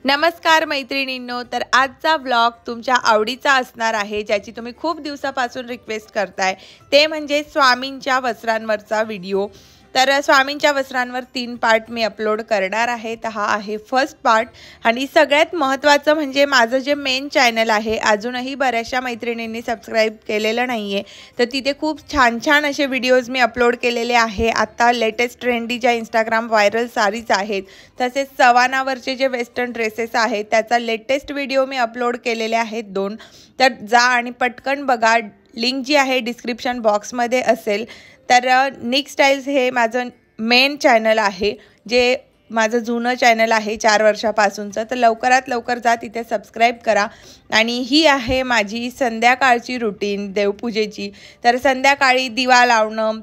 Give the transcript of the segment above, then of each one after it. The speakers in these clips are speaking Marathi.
नमस्कार मैत्रिणींनो, तर आजचा व्लॉग तुमच्या आवडीचा असणार आहे, ज्याची तुम्ही खूप दिवसापासून रिक्वेस्ट करताय, ते म्हणजे स्वामींच्या वस्त्रांवरचा व्हिडिओ। तर स्वामींच्या वस्त्रांवर 3 पार्ट मी अपलोड करणार आहे। तर हा आहे फर्स्ट पार्ट आणि सगळ्यात महत्त्वाचं म्हणजे माझं जे मेन चॅनल आहे, अजूनही बऱ्याचशा मैत्रिणींनी सबस्क्राइब केलेलं नाहीये, तर तिथे खूप छान छान असे व्हिडिओज मी अपलोड केलेले आहे। आता लेटेस्ट ट्रेंडी ज्या इंस्टाग्राम व्हायरल साडीज आहेत, तसेच सवानावरचे जे वेस्टर्न ड्रेसेस आहेत, त्याचा लेटेस्ट व्हिडिओ मी अपलोड केलेले आहेत 2। तर जा आणि पटकन बघा, लिंक जी आहे डिस्क्रिप्शन बॉक्समध्ये असेल। तर निक स्टाइल्स हे माझं मेन चॅनल आहे, जे माझं जुनं चॅनल आहे 4 वर्षापासूनचं। तर लवकरात लवकर जा, तिथे सबस्क्राइब करा। आणि ही आहे माझी संध्याकाळची रुटीन देवपूजेची। तर संध्याकाळी दिवा लावणं,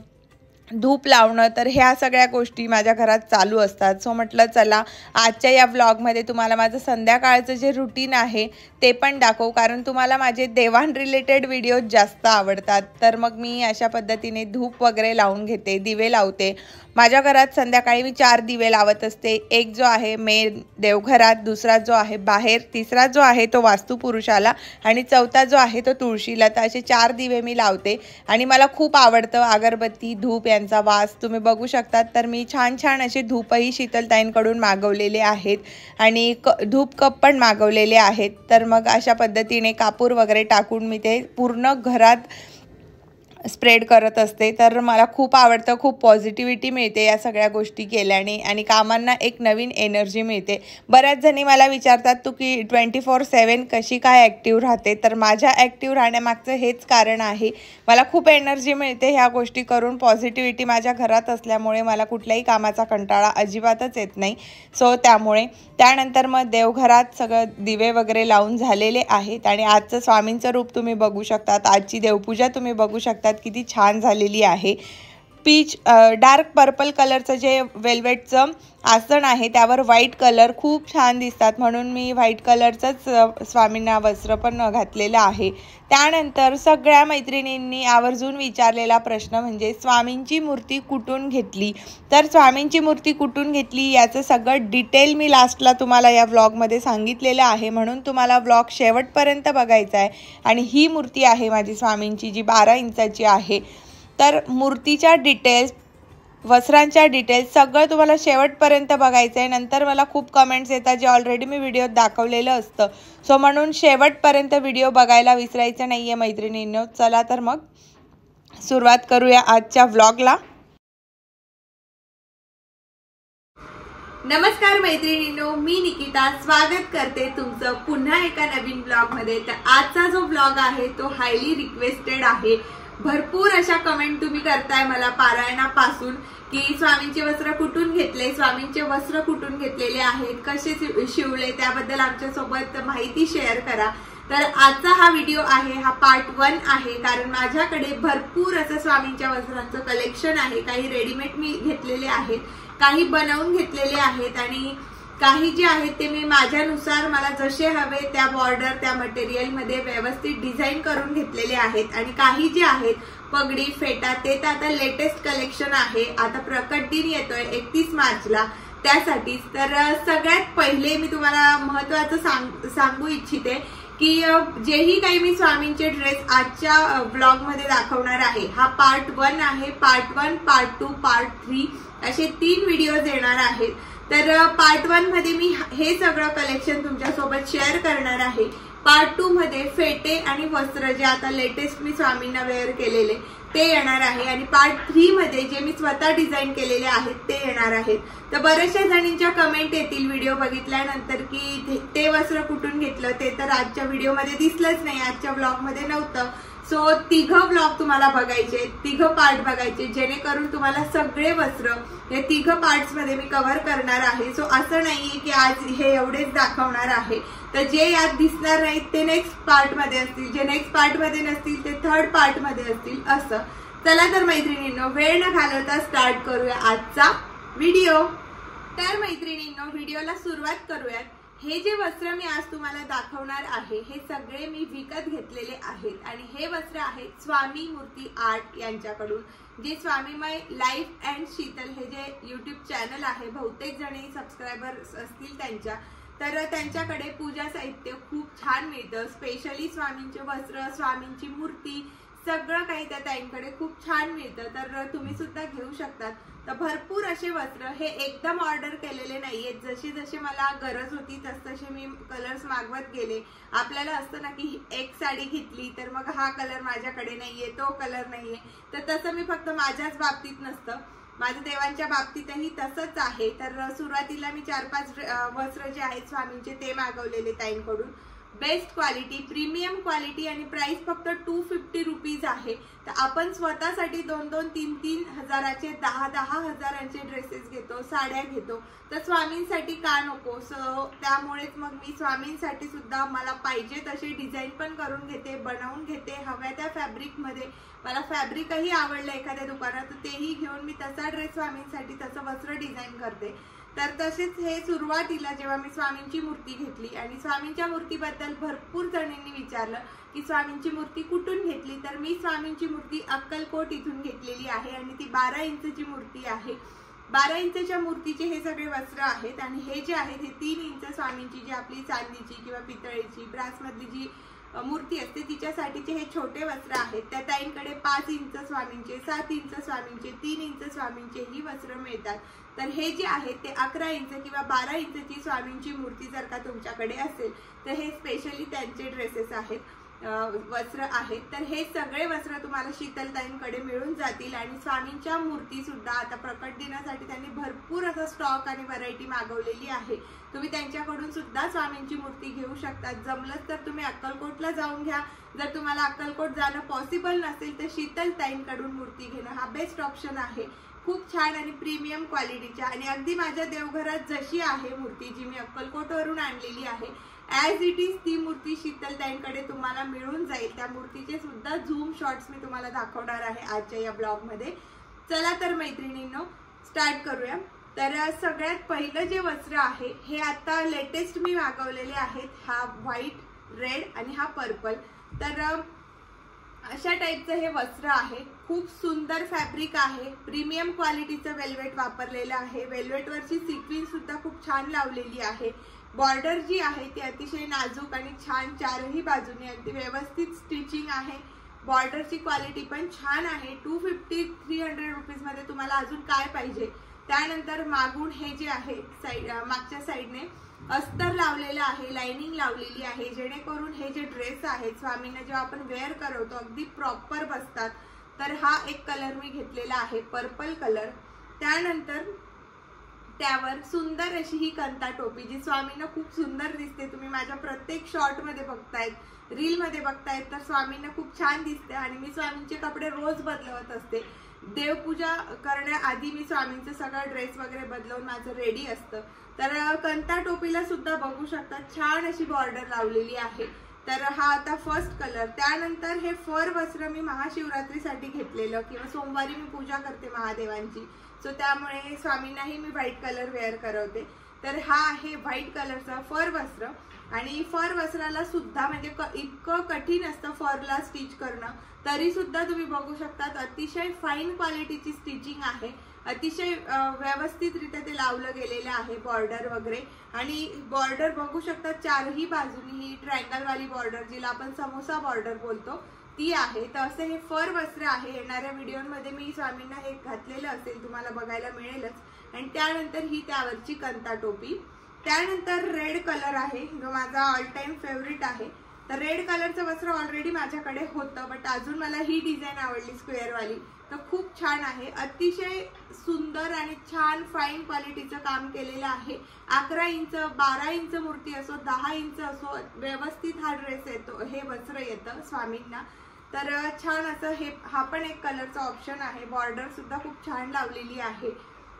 धूप लावणं, तर ह्या सगळ्या गोष्टी माझ्या घरात चालू असतात। सो म्हटलं चला आजच्या या व्लॉगमध्ये तुम्हाला माझं संध्याकाळचं जे रुटीन आहे ते पण दाखवू, कारण तुम्हाला माझे देवाण रिलेटेड व्हिडिओज जास्त आवडतात। तर मग मी अशा पद्धतीने धूप वगैरे लावून घेते, दिवे लावते। माझ्या घरात संध्याकाळी मी 4 दिवे लावत असते। एक जो आहे मेन देवघरात, दुसरा जो आहे बाहेर, तिसरा जो आहे तो वास्तुपुरुषाला आणि चौथा जो आहे तो तुळशीला। तर असे 4 दिवे मी लावते आणि मला खूप आवडतं अगरबत्ती, धूप यांचा वास तुम्ही बघू शकतात। तर मी छान छान असे धूपही शीतलताईंकडून मागवलेले आहेत आणि धूप कप पण मागवलेले आहेत। तर मग अशा पद्धतीने कापूर वगैरे टाकून मी ते पूर्ण घरात स्प्रेड करत असते। तर मला खूप आवडतं, खूप पॉझिटिव्हिटी मिळते या सगळ्या गोष्टी केल्याने आणि कामांना एक नवीन एनर्जी मिळते। बऱ्याच जणी मला विचारतात तू की 24/7 कशी काय ॲक्टिव्ह राहते, तर माझ्या ॲक्टिव्ह राहण्यामागचं हेच कारण आहे। मला खूप एनर्जी मिळते ह्या गोष्टी करून, पॉझिटिव्हिटी माझ्या घरात असल्यामुळे मला कुठल्याही कामाचा कंटाळा अजिबातच येत नाही। सो त्यामुळे त्यानंतर मग देवघरात सगळं दिवे वगैरे लावून झालेले आहेत आणि आजचं स्वामींचं रूप तुम्ही बघू शकतात, आजची देवपूजा तुम्ही बघू शकतात किती छान झालेली आहे। पीच डार्क पर्पल कलरचं जे वेल्वेटचं आसन आहे त्यावर व्हाईट कलर खूप छान दिसतात, म्हणून मी व्हाईट कलरचंच स्वामींना वस्त्र पण घातलेलं आहे। त्यानंतर सगळ्या मैत्रिणींनी आवर्जून विचारलेला प्रश्न म्हणजे स्वामींची मूर्ती कुठून घेतली। तर स्वामींची मूर्ती कुठून घेतली याचं सगळं डिटेल मी लास्टला तुम्हाला या व्लॉगमध्ये सांगितलेलं आहे, म्हणून तुम्हाला व्लॉग शेवटपर्यंत बघायचा आहे। आणि ही मूर्ती आहे माझी स्वामींची, जी 12 इंचाची आहे। तर मूर्तीच्या डिटेल्स, वस्त्रांच्या डिटेल्स सगळं तुम्हाला शेवटपर्यंत बघायचं आहे। नंतर मला खूप कमेंट्स येतात जे ऑलरेडी मी व्हिडिओत दाखवलेलं असतं, सो म्हणून शेवटपर्यंत व्हिडिओ बघायला विसरायचं नाही आहे मैत्रिणींनो। चला तर मग सुरुवात करूया आजच्या व्लॉगला। नमस्कार मैत्रिणींनो, मी निकिता स्वागत करते तुमचं पुन्हा एका नवीन ब्लॉगमध्ये। तर आजचा जो ब्लॉग आहे तो हायली रिक्वेस्टेड आहे। भरपूर अशा कमेंट तुम्ही करताय मला पारायणापासून की स्वामींचे वस्त्र कुठून घेतले, स्वामींचे वस्त्र कुठून घेतलेले आहेत, कसे शिवले, त्याबद्दल आमच्यासोबत माहिती शेअर करा। तर आजचा हा व्हिडिओ आहे, हा पार्ट 1 आहे, कारण माझ्याकडे भरपूर असं स्वामींच्या वस्त्रांचं कलेक्शन आहे। काही रेडीमेड मी घेतलेले आहेत, काही बनवून घेतलेले आहेत आणि काही जे आहेत ते मी माझ्यानुसार मला जसे हवे त्या बॉर्डर, त्या मटेरियल मध्ये व्यवस्थित डिझाईन करून घेतलेले आहेत। आणि काही जे आहेत पगडी, फेटा, ते तर आता लेटेस्ट कलेक्शन आहे। आता प्रकट दिन येतोय 31 मार्चला, त्यासाठीच। तर सगळ्यात पहिले मी तुम्हाला महत्त्वाचं सांगू इच्छिते की जेही काही मी स्वामींचे ड्रेस आजच्या ब्लॉग मध्ये दाखवणार आहे, हा पार्ट 1 आहे। पार्ट 1, पार्ट 2, पार्ट 3 असे 3 व्हिडिओज येणार आहेत। तर पार्ट 1 मध्ये मी हे सगळं कलेक्शन तुमच्यासोबत शेअर करणार आहे। पार्ट 2 मध्ये फेटे आणि वस्त्र जे आता लेटेस्ट मी स्वामींना वेअर केलेले ते येणार आहे आणि पार्ट 3 मध्ये जे मी स्वतः डिझाईन केलेले आहेत ते येणार आहेत। तर बऱ्याचशा जणींच्या कमेंट येतील व्हिडिओ बघितल्यानंतर की ते वस्त्र कुठून घेतलं, ते तर आजच्या व्हिडिओमध्ये दिसलंच नाही, आजच्या ब्लॉगमध्ये नव्हतं। सो 3 ब्लॉग तुम्हाला बघायचे, 3 पार्ट बघायचे, जेणेकरून तुम्हाला सगळे वस्त्र हे 3 पार्ट्स मध्ये मी कव्हर करणार आहे। सो असं नाहीये की आज हे एवढेच दाखवणार आहे, तर जे यात दिसणार नाहीत ते नेक्स्ट पार्ट मध्ये असतील, जे नेक्स्ट पार्ट मध्ये नसतील ते 3rd पार्ट मध्ये असतील असं। चला तर मैत्रिणींनो, वेळ न घालवता स्टार्ट करूया आजचा व्हिडिओ। तर मैत्रिणींनो, व्हिडिओला सुरुवात करूयात। हे जे वस्त्र मी आज तुम्हाला दाखवणार आहे हे सगळे मी विकत घेतलेले आहेत आणि हे वस्त्र आहेत स्वामी मूर्ती आर्ट यांच्याकडून, जे स्वामीमय लाईफ अँड शीतल हे जे यूट्यूब चॅनल आहे, बहुतेक जणी सबस्क्रायबर्स असतील त्यांच्या, तर त्यांच्याकडे पूजा साहित्य खूप छान मिळतं, स्पेशली स्वामींचे वस्त्र, स्वामींची मूर्ती, सगळं काही त्या ताईंकडे खूप छान मिळतं, तर तुम्ही सुद्धा घेऊ शकतात। तर भरपूर असे वस्त्र हे एकदम ऑर्डर केलेले नाहीयेत, जशी जशी मला गरज होती तसतसे मी कलर्स मागवत गेले। आपल्याला असतं ना की एक साडी घेतली तर मग हा कलर माझ्याकडे नाहीये, तो कलर नाहीये, तर तसं मी फक्त माझ्याच बाबतीत नसतं, माझ्या देवांच्या बाबतीतही तसंच आहे। तर सुरुवातीला मी 4-5 वस्त्र जे आहेत स्वामींचे ते मागवलेले ताईंकडून, बेस्ट क्वालिटी, प्रीमियम क्वालिटी, आणि प्राइस फक्त 250 रुपीज आहे। तर आपण स्वतःसाठी 2-2, 3-3 हजाराचे, 10-10 हजारांचे ड्रेसेस घेतो, साड्या घेतो, तर स्वामींसाठी का नको? सो त्यामुळेच मग मी स्वामींसाठी सुद्धा मला पाहिजे तसे डिझाईन पण करून घेते, बनवून घेते हव्या त्या फॅब्रिकमध्ये। मला फॅब्रिकही आवडलं एखाद्या दुकानात तर तेही घेऊन मी तसा ड्रेस स्वामींसाठी, तसं वस्त्र डिझाईन करते। तर तसेच हे सुरुवातीला जेव्हा मी स्वामींची मूर्ती घेतली आणि स्वामींच्या मूर्तीबद्दल भरपूर जणांनी विचारलं की स्वामींची मूर्ती कुठून घेतली, तर मी स्वामींची मूर्ती अक्कलकोट इथून घेतलेली आहे आणि ती 12 इंचची मूर्ती आहे। 12 इंचच्या मूर्तीचे हे सगळे वस्त्र आहेत आणि हे जे आहेत हे 3 इंच स्वामींची जी आपली चांदीची किंवा पितळेची ब्रासमधली जी मूर्ती असते तिच्यासाठीचे हे छोटे वस्त्र आहेत। त्या ताईंकडे 5 इंच स्वामींचे, 7 इंच स्वामींचे, 3 इंच स्वामींचे ही वस्त्र मिळतात। तर हे जे आहेत ते 11 इंच किंवा 12 इंचची स्वामींची मूर्ती जर का तुमच्याकडे असेल तर हे स्पेशली त्यांचे ड्रेसेस आहेत, वस्त्र आहेत। तर हे सगळे वस्त्र तुम्हाला शीतलताईंकडे मिळून जातील आणि स्वामींच्या मूर्ती सुद्धा आता प्रकट दिनासाठी त्यांनी भरपूर असा स्टॉक आणि व्हरायटी मागवलेली आहे। तुम्ही त्यांच्याकडून सुद्धा स्वामींची मूर्ती घेऊ शकता। जमलंच तर तुम्ही अक्कलकोटला जाऊन घ्या, जर तुम्हाला अक्कलकोट जाणं पॉसिबल नसेल तर शीतलताईंकडून मूर्ती घेणं हा बेस्ट ऑप्शन आहे। खूप छान आणि प्रीमियम क्वालिटीच्या, आणि अगदी माझ्या देवघरात जशी आहे मूर्ती जी मी अक्कलकोटवरून आणलेली आहे ॲज इट इज ती मूर्ती शीतलताईंकडे तुम्हाला मिळून जाईल। त्या मूर्तीचे सुद्धा झूम शॉट्स मी तुम्हाला दाखवणार आहे आजच्या या ब्लॉग मध्ये। चला तर मैत्रिणींनो स्टार्ट करूया। तर सगळ्यात पहिलं जे वस्त्र आहे हे आता लेटेस्ट मी मागवलेले आहेत, हा व्हाईट, रेड आणि हा पर्पल। तर अशा टाइपचं हे वस्त्र आहे, खूप सुंदर फॅब्रिक आहे, प्रीमियम क्वालिटीचं वेल्वेट वापरलेलं आहे, वेल्वेटवरची सिक्वेन्स सुद्धा खूप छान लावलेली आहे। बॉर्डर जी आहे ती अतिशय नाजूक आणि छान, चारही बाजूने अगदी व्यवस्थित स्टिचिंग आहे। बॉर्डरची क्वालिटी पण छान आहे। 250-300 रुपीज मध्ये तुम्हाला अजून काय पाहिजे। त्यानंतर मागून हे जे आहे साइड, मागच्या साइडने अस्तर लावलेलं आहे, लाइनिंग लावलेली आहे, जेणेकरून हे जे ड्रेस आहेत स्वामींना जेव्हा आपण वेअर करवतो अगदी प्रॉपर बसतात। तर हा एक कलर मी घेतलेला आहे, पर्पल कलर। त्यानंतर त्यावर सुंदर अशी ही कंता टोपी जी स्वामींना खूप सुंदर दिसते, तुम्ही माझ्या प्रत्येक शॉर्ट मध्ये बघतायत, रील मध्ये बघतायत, तर स्वामींना खूप छान दिसते। आणि मी स्वामींचे कपडे रोज बदलवत असते, देवपूजा करण्याआधी मी स्वामींचे सगळं ड्रेस वगैरे बदलवून माझं रेडी असतं। तर कंता टोपीला सुद्धा बघू शकता छान अशी बॉर्डर लावलेली आहे। तर हा आता फर्स्ट कलर। त्यानंतर हे फर वस्त्र मी महाशिवरात्रीसाठी घेतलेलं, किंवा सोमवारी मी पूजा करते महादेवांची, सो त्यामुळे स्वामींनाही मी व्हाईट कलर वेअर करवते। तर हा आहे व्हाईट कलरचा फर वस्त्र, आणि फर वस्त्राला सुद्धा म्हणजे इतकं कठीण असतं फरला स्टिच करणं, तरी सुद्धा तुम्ही बघू शकतात अतिशय फाईन क्वालिटीची स्टिचिंग आहे, अतिशय व्यवस्थितरित्या ते लावलं गेलेलं आहे बॉर्डर वगैरे। आणि बॉर्डर बघू शकता चारही बाजूनी ही ट्रायंगल वाली बॉर्डर, जिला आपण समोसा बॉर्डर बोलतो, ती आहे। तर असे हे फर वस्त्र आहे। येणाऱ्या व्हिडिओमध्ये मी स्वामींना हे घातलेलं असेल, तुम्हाला बघायला मिळेलच। आणि त्यानंतर ही त्यावरची कंता टोपी। त्यानंतर रेड कलर आहे जो माझा ऑल टाइम फेवरेट आहे। तर रेड कलरचं वस्त्र ऑलरेडी माझ्याकडे होतं, बट अजून मला ही डिझाईन आवडली स्क्वेअर वाली, तर खूप छान आहे, अतिशय सुंदर आणि छान फाईन क्वालिटीचं काम केलेलं आहे। 11 इंच, 12 इंच मूर्ती असो, 10 इंच असो, व्यवस्थित हा ड्रेस येतो, हे वस्त्र येतं स्वामींना। तर छान असं हे, हा पण एक कलरचा ऑप्शन आहे। बॉर्डर सुद्धा खूप छान लावलेली आहे,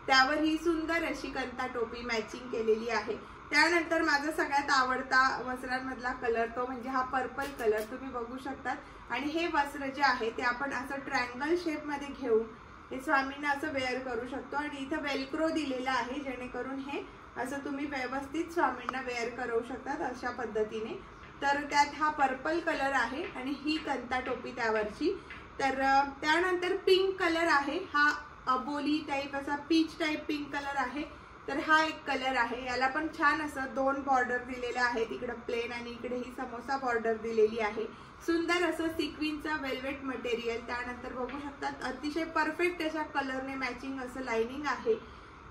त्यावर ही सुंदर अशी कंता टोपी मॅचिंग केलेली आहे। त्यानंतर माझा सगळ्यात आवडता वस्त्रांमधला कलर तो म्हणजे हा पर्पल कलर, तुम्ही बघू शकतात। आणि हे वस्त्र जे आहे ते आपण असं ट्रायंगल शेप मध्ये घेऊन हे स्वामींना असं वेअर करू शकतो, आणि इथं वेलक्रो दिलेला आहे, जेणेकरून हे असं तुम्ही व्यवस्थित स्वामींना वेअर करू शकतात अशा पद्धतीने। तर त्यात हा पर्पल कलर आहे आणि ही कंता टोपी त्यावरची। तर त्यानंतर पिंक कलर आहे, हा अबोली टाइप असा पीच टाइप पिंक कलर आहे। तर हा एक कलर आहे, याला पण छान असं 2 बॉर्डर दिलेले आहेत, इकडे प्लेन आणि इकडे ही समोसा बॉर्डर दिलेली आहे। सुंदर असं सिक्विनचा वेल्वेट मटेरियल, त्यानंतर बघू शकतात अतिशय परफेक्ट अशा कलरने मॅचिंग असं लाइनिंग आहे,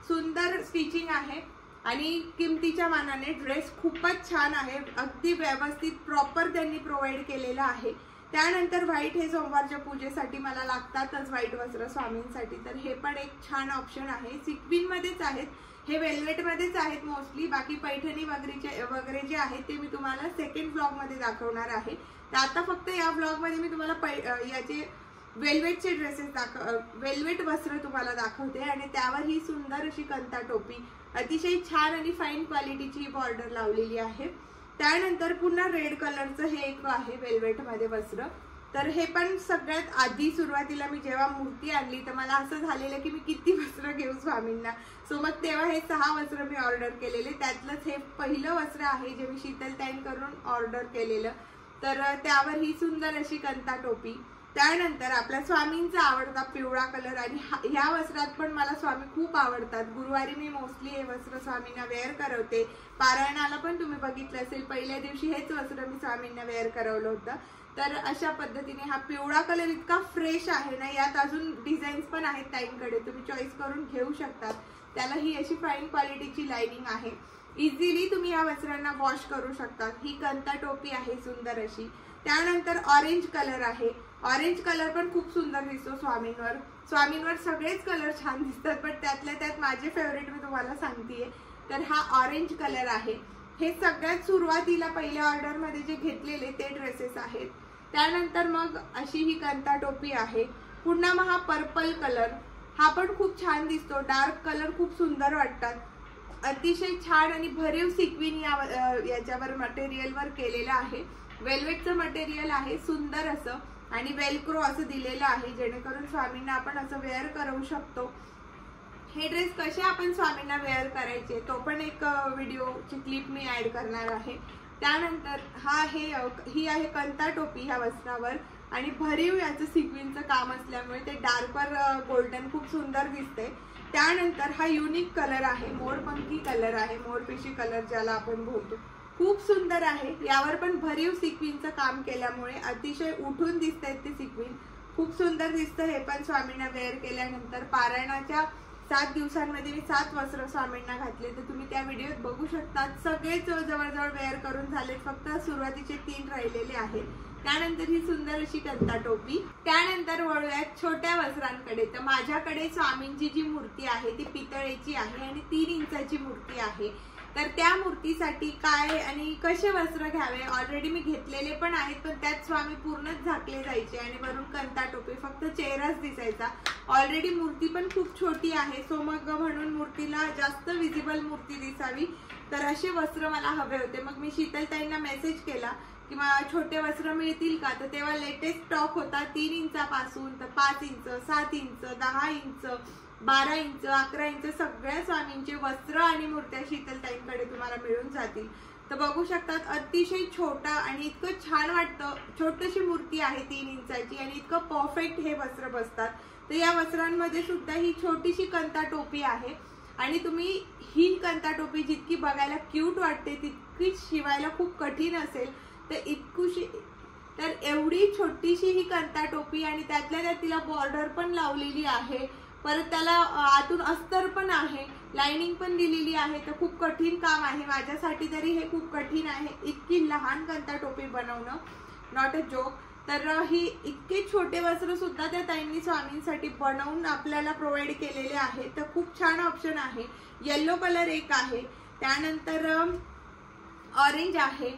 सुंदर स्टिचिंग आहे आणि किमतीच्या मानाने ड्रेस खूपच छान आहे, अगदी व्यवस्थित प्रॉपर त्यांनी प्रोव्हाइड केलेला आहे। त्यानंतर व्हाईट हे सोमवारच्या पूजेसाठी मला लागतातच व्हाईट वस्त्र स्वामींसाठी, तर हे पण एक छान ऑप्शन आहे। सिक्विन मध्येच आहेत, हे वेल्वेट मध्येच आहेत मोस्टली, बाकी पैठणी वगैरे जे आहेत ते मी तुम्हाला सेकंड व्लॉग मध्ये दाखवणार आहे। तर आता फक्त या व्लॉग मध्ये मी तुम्हाला याचे वेल्वेटचे ड्रेसेस वेल्वेट वस्त्र तुम्हाला दाखवते आणि त्यावर ही सुंदर अशी कंता टोपी, अतिशय छान आणि फाईन क्वालिटीची बॉर्डर लावलेली आहे। त्यानंतर पुन्हा रेड कलरचं हे एक आहे वेल्वेट मध्ये वस्त्र, तर हे पण सगळ्यात आधी सुरुवातीला मी जेव्हा मूर्ती आणली तर मला असं झालेलं की मी किती वस्त्र घेऊ स्वामींना, सो मग तेव्हा हे 6 वस्त्र मी ऑर्डर केलेले, त्यातलंच हे पहिलं वस्त्र आहे जे मी शीतलताईन करून ऑर्डर केलेलं। तर त्यावर ही सुंदर अशी कंता टोपी, त्यानंतर आपल्या स्वामींचा आवडता पिवळा कलर आणि ह्या वस्त्रात पण मला स्वामी खूप आवडतात, गुरुवारी मी मोस्टली हे वस्त्र स्वामींना वेअर करवते, पारायणाला पण तुम्ही बघितलं असेल पहिल्या दिवशी हेच वस्त्र मी स्वामींना वेअर करवलं होतं। तर अशा पद्धतीने हा पिवळा कलर इतका फ्रेश आहे ना, यात अजून डिझाईन्स पण आहेत ताईंकडे, तुम्ही चॉईस करून घेऊ शकतात। त्याला ही अशी फाईन क्वालिटीची लाइनिंग आहे, इझिली तुम्ही या वस्त्रांना वॉश करू शकतात। ही कंता टोपी आहे सुंदर अशी, त्यानंतर ऑरेंज कलर आहे, ऑरेंज कलर पण खूप सुंदर दिसतो स्वामींवर सगळेच कलर छान दिसतात, पण त्यातल्या त्यात माझे फेवरेट मी तुम्हाला सांगतेय। तर हा ऑरेंज कलर आहे, हे सगळ्यात सुरुवातीला पहिल्या ऑर्डर मध्ये जे घेतलेले ते ड्रेसेस आहेत। त्यानंतर मग अशी ही कंता टोपी आहे, पुन्हा मग हा पर्पल कलर, हा पण खूप छान दिसतो, डार्क कलर खूप सुंदर वाटतात, अतिशय छान आणि भरीव सिक्विन याच्यावर मटेरियलवर केलेलं आहे, वेल्वेटचं मटेरियल आहे सुंदर असं आणि वेलक्रो असं दिलेलं आहे, जेणेकरून स्वामींना आपण असं वेअर करू शकतो। हे ड्रेस कसे आपण स्वामींना वेअर करायचे तो पण एक व्हिडिओची क्लिप मी ऍड करणार आहे। त्यानंतर ही आहे कंता टोपी ह्या वस्त्रावर आणि भरीव याचं सिक्विनचं काम असल्यामुळे ते डार्कवर गोल्डन खूप सुंदर दिसते। त्यानंतर हा युनिक कलर आहे, मोरपंखी कलर आहे, मोरपिशी कलर ज्याला आपण बोलतो, खूप सुंदर आहे, यावर पण भरीव सिक्विनचं काम केल्यामुळे अतिशय उठून दिसते ते सिक्विन, खूप सुंदर दिसतं। हे पण स्वामींना वेअर केल्यानंतर पारायणाच्या 7 दिवसांमध्ये मी 7 वस्त्र स्वामींना घातले, तर तुम्ही त्या व्हिडिओत बघू शकता, सगळेच जवळजवळ वेअर करून झाले, फक्त सुरुवातीचे 3 राहिलेले आहेत। त्यानंतर ही सुंदर अशी कंता टोपी, त्यानंतर वळूयात छोट्या वस्त्रांकडे। तर माझ्याकडे स्वामींची जी मूर्ती आहे ती पितळेची आहे आणि 3 इंचाची मूर्ती आहे, तर त्या मूर्तीसाठी काय आणि कसे वस्त्र घ्यावे, ऑलरेडी मी घेतलेले पण आहेत, पण त्यात स्वामी पूर्णच झाकले जायचे आणि वरून कंता टोपी, फक्त चेहराच दिसायचा, ऑलरेडी मूर्ती पण खूप छोटी आहे, सो मग म्हणून मूर्तीला जास्त विजिबल मूर्ती दिसावी, तर असे वस्त्र मला हवे होते। मग मी शीतलताईंना मेसेज केला की मला छोटे वस्त्र मिळतील का, तर तेव्हा लेटेस्ट स्टॉक होता 3 इंचापासून तर 5 inch, 7 inch, 10 inch, 12 inch, 11 inch सगळ्या स्वामींचे वस्त्र आणि मूर्त्या शीतलताईंकडे तुम्हाला मिळून जातील। तर बघू शकतात अतिशय छोटा आणि इतकं छान वाटतं, छोटीशी मूर्ती आहे 3 इंचाची आणि इतकं परफेक्ट हे वस्त्र बसतात। तर या वस्त्रांमध्ये सुद्धा ही छोटीशी कंता टोपी आहे आणि तुम्ही ही कंता टोपी जितकी बघायला क्यूट वाटते तितकीच शिवायला खूप कठीण असेल, तर एवढी छोटीशी ही कंता टोपी आणि त्यातल्या त्यात तिला बॉर्डर पण लावलेली आहे, परत त्याला आतून अस्तर पण आहे, लाइनिंग पण दिलेली आहे, तर खूप कठीण काम आहे, माझ्यासाठी तरी हे खूप कठीण आहे, इतकी लहान कंता टोपी बनवणं, नॉट अ जोक। तर ही इतके छोटे वस्त्र सुद्धा त्या ताईंनी स्वामींसाठी बनवून आपल्याला प्रोव्हाइड केलेले आहे, तर खूप छान ऑप्शन आहे। येलो कलर एक आहे, त्यानंतर ऑरेंज आहे,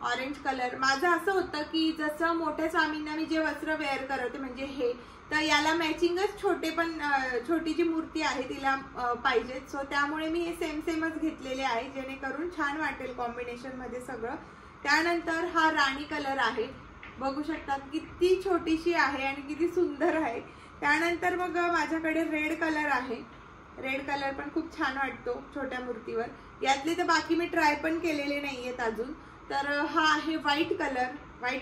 ऑरेंज कलर। माझं असं होतं की जसं मोठ्या स्वामींना मी जे वस्त्र वेअर करते म्हणजे हे, तर याला मॅचिंगच छोटी जी मूर्ती आहे तिला पाहिजे, सो त्यामुळे मी हे सेमच घेतलेले आहे, जेणेकरून छान वाटेल कॉम्बिनेशन मध्ये सगळं। त्यानंतर हा राणी कलर आहे, बघू शकतात किती छोटीशी आहे आणि किती सुंदर आहे। त्यानंतर मग माझ्याकडे रेड कलर आहे, रेड कलर पण खूप छान वाटतो छोट्या मूर्तीवर, यातले तर बाकी मी ट्राय पण केलेले नाहीयेत अजून। तर हा आहे व्हाईट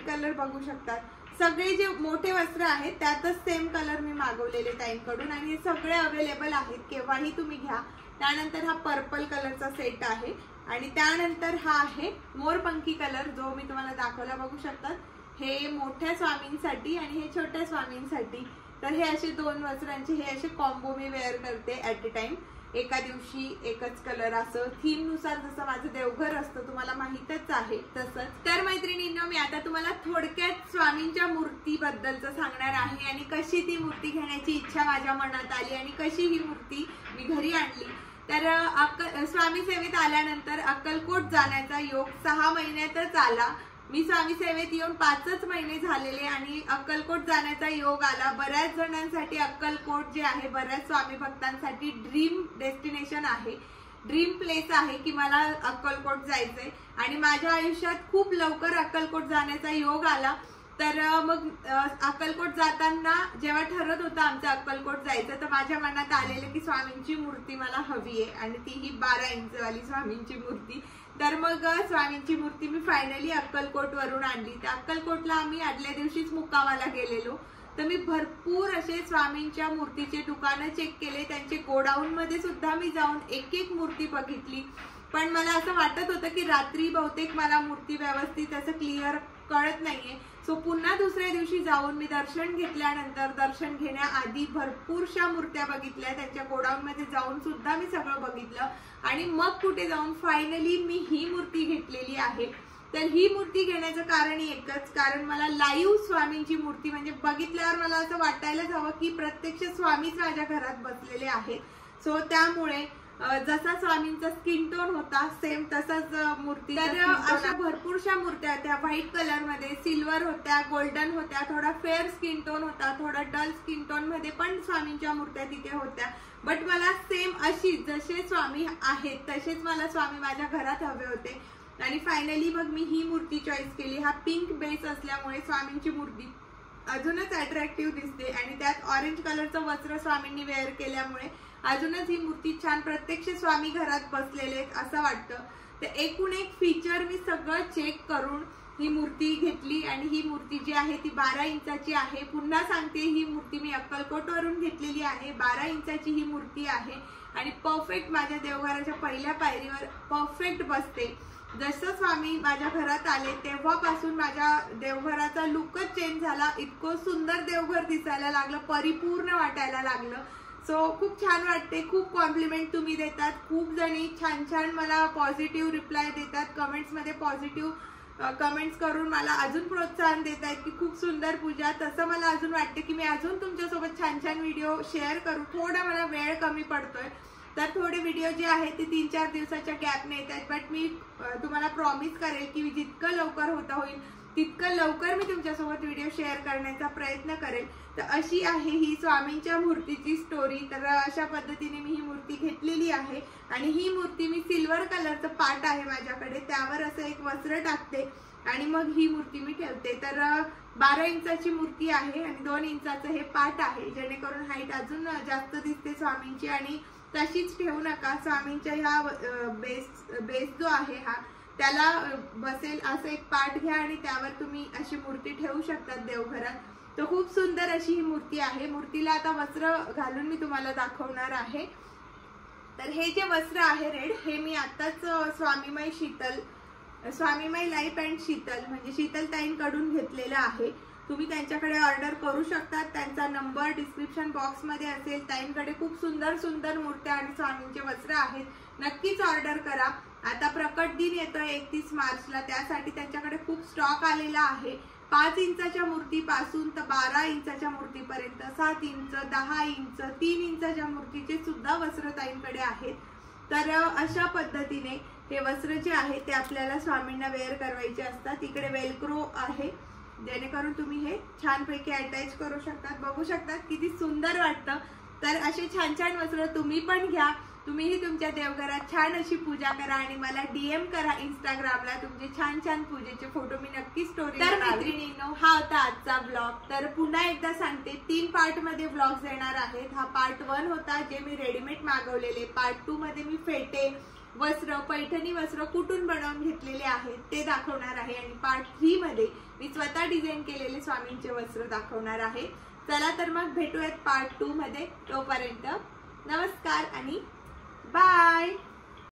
कलर बघू शकतात, सगळे जे मोठे वस्त्र आहेत त्यातच सेम कलर मी मागवलेले ताईंकडून आणि हे सगळे अवेलेबल आहेत, केव्हाही तुम्ही घ्या, त्यानंतर हा पर्पल कलरचा सेट आहे आणि त्यानंतर हा आहे मोरपंखी कलर जो मी तुम्हाला दाखवला, बघू शकता। हे मोठ्या स्वामींसाठी आणि हे छोट्या स्वामींसाठी। तर हे असे दोन वस्त्रांचे हे असे कॉम्बो मी वेअर करते ॲट अ टाइम, एका दिवशी एकच कलर, असं थीम नुसार जसं माझं देवघर असतं तुम्हाला माहीतच आहे तसंच। तर मैत्रिणींनो, मी आता तुम्हाला थोडक्यात स्वामींच्या मूर्तीबद्दलचं सांगणार आहे आणि कशी ती मूर्ती घेण्याची इच्छा माझ्या मनात आली आणि कशी ही मूर्ती मी घरी आणली। तर स्वामी सेवेत आल्यानंतर अक्कलकोट जाण्याचा योग 6 महिन्यातच आला। मी स्वामी सेवेत येऊन 5च महिने झालेले आणि अक्कलकोट जाण्याचा योग आला। बऱ्याच जणांसाठी अक्कलकोट जे आहे, बऱ्याच स्वामी भक्तांसाठी ड्रीम डेस्टिनेशन आहे, ड्रीम प्लेस आहे की मला अक्कलकोट जायचंय आणि माझ्या आयुष्यात खूप लवकर अक्कलकोट जाण्याचा योग आला। तर मग अक्कलकोट जाताना जेव्हा ठरत होतं आमचं अक्कलकोट जायचं, तर माझ्या मनात आलेलं की स्वामींची मूर्ती मला हवी आहे आणि तीही 12 इंचवाली स्वामींची मूर्ती। तर मग स्वामींची मूर्ती मी फायनली अक्कलकोट वरून आणली। त्या अक्कलकोटला आम्ही आदल्या दिवशीच मुक्कामाला गेलेलो। तर मी भरपूर असे स्वामींच्या मूर्तीचे दुकानं चेक केले, त्यांचे गोडाऊन मध्ये सुद्धा मी जाऊन एक एक मूर्ती बघितली। पण मला असं वाटत होतं की रात्री बहुतेक मला मूर्ती व्यवस्थित असं क्लिअर कळत नाहीये। सो पुन्हा दुसऱ्या दिवशी जाऊन मी दर्शन घेतल्यानंतर, दर्शन घेण्याआधी भरपूरशा मूर्त्या बघितल्या, त्यांच्या गोडाऊन मध्ये जाऊन सुद्धा मी सगळं बघितलं आणि मग कुठे जाऊन फायनली मी ही मूर्ती घेतलेली आहे। तर ही मूर्ती घेण्याचं कारण एकच, कारण मला लाईव्ह स्वामींची मूर्ती म्हणजे बघितल्यावर मला असं वाटायलाच हवं की प्रत्यक्ष स्वामीच माझ्या घरात बसलेले आहेत। सो त्यामुळे जसा स्वामींचा स्किन टोन होता सेम तसाच मूर्ती। तर अशा भरपूरशा मूर्त्या होत्या, व्हाईट कलर मध्ये, सिल्वर होत्या, गोल्डन होत्या, थोडा फेअर स्किन टोन होता, थोडा डल स्किन टोन मध्ये पण स्वामींच्या मूर्त्या तिथे होत्या। बट मला सेम अशी जसे स्वामी आहेत तसेच मला स्वामी माझ्या घरात हवे होते आणि फायनली मग मी ही मूर्ती चॉईस केली। हा पिंक बेस असल्यामुळे स्वामींची मूर्ती अजूनच अट्रॅक्टिव्ह दिसते आणि त्यात ऑरेंज कलरचं वस्त्र स्वामींनी वेअर केल्यामुळे अजूनच ही मूर्ती छान, प्रत्यक्ष स्वामी घरात बसलेले असं वाटतं। तर एकूण एक फीचर मी सगळं चेक करून ही मूर्ती घेतली आणि ही मूर्ती जी आहे ती 12 इंचाची आहे। पुन्हा सांगते, ही मूर्ती मी अक्कलकोट वरून घेतलेली आहे, 12 इंचाची ही मूर्ती आहे आणि परफेक्ट माझ्या देवघराच्या पहिल्या पायरीवर परफेक्ट बसते। जसं स्वामी माझ्या घरात आले तेव्हापासून माझ्या देवघराचा लुकच चेंज झाला, इतकं सुंदर देवघर दिसायला लागलं, परिपूर्ण वाटायला लागलं। सो खूप छान वाटते, खूप कॉम्प्लिमेंट तुम्ही देतात, खूप जणी छान छान मला पॉझिटिव्ह रिप्लाय देतात, कमेंट्स मध्ये पॉझिटिव्ह कमेंट्स करून मला अजून प्रोत्साहन देत आहेत की खूप सुंदर पूजा। तसं मला अजून वाटते की मी अजून तुमच्यासोबत छान छान व्हिडिओ शेअर करू। थोडा मला वेळ कमी पडतोय, तर थोडे व्हिडिओ जे आहेत ते 3-4 दिवसाच्या गॅपने येत आहेत, बट मी तुम्हाला प्रॉमिस करेल की जितकं लवकर होता होईल तितकं लवकर मी तुमच्यासोबत व्हिडिओ शेअर करण्याचा प्रयत्न करेल। तर अशी आहे ही स्वामींच्या मूर्तीची स्टोरी। तर अशा पद्धतीने मी ही मूर्ती घेतलेली आहे आणि ही मूर्ती मी सिल्वर कलरचं पाट आहे माझ्याकडे, त्यावर असं एक वस्त्र टाकते आणि मग ही मूर्ती मी ठेवते। तर 12 इंचाची मूर्ती आहे आणि 2 इंचाचं हे पाट आहे, जेणेकरून हाईट अजून जास्त दिसते स्वामींची। आणि तशीच ठेवू नका, स्वामींच्या ह्या बेस जो आहे हा त्याला बसेल असं एक पाट घ्या आणि त्यावर तुम्ही अशी मूर्ती ठेवू शकतात देवघरात। तर खूप सुंदर अशी ही मूर्ती आहे। मूर्तीला आता वस्त्र घालून मी तुम्हाला दाखवणार आहे। तर हे जे वस्त्र आहे रेड, हे मी आताच स्वामीमय लाईफ अँड शीतल म्हणजे शीतलताईंकडून घेतलेलं आहे। तुम्ही त्यांच्याकडे ऑर्डर करू शकता, त्यांचा नंबर डिस्क्रिप्शन बॉक्स मध्ये असेल। ताईंकडे खूप सुंदर सुंदर मूर्त्या आणि स्वामींचे वस्त्र आहेत, नक्कीच ऑर्डर करा। आता प्रकट दिन येतोय 31 मार्चला, त्यासाठी त्यांच्याकडे खूप स्टॉक आलेला आहे। 5 इंचाच्या मूर्तीपासून तर 12 इंचाच्या मूर्तीपर्यंत, 7 इंच, 10 इंच, 3 इंचाच्या मूर्तीचे सुद्धा वस्त्र ताईंकडे आहेत। तर अशा पद्धतीने हे वस्त्र जे आहे ते आपल्याला स्वामींना वेअर करवायचे असतात। इकडे वेलक्रो आहे, जेणेकरून तुम्ही हे छानपैकी अटॅच करू शकतात। बघू शकतात किती सुंदर वाटतं। तर असे छान छान वस्त्र तुम्ही पण घ्या, तुम्हीही तुमच्या देवघरात छान अशी पूजा करा आणि मला DM करा इंस्टाग्रामला, तुमचे छान छान पूजेचे फोटो मी नक्की स्टोरी। तर मैत्रिणींनो, हा होता आजचा ब्लॉग। तर पुन्हा एकदा सांगते, 3 पार्ट मध्ये ब्लॉग्स येणार आहेत। हा पार्ट 1 होता जे मी रेडीमेड मागवलेले, पार्ट 2 मध्ये मी फेटे वस्त्र, पैठणी वस्त्र कुठून बनवून घेतलेले आहेत ते दाखवणार आहे आणि पार्ट 3 मध्ये मी स्वतः डिझाईन केलेले स्वामींचे वस्त्र दाखवणार आहे। चला तर मग भेटूयात पार्ट 2 मध्ये, तोपर्यंत नमस्कार आणि बाय.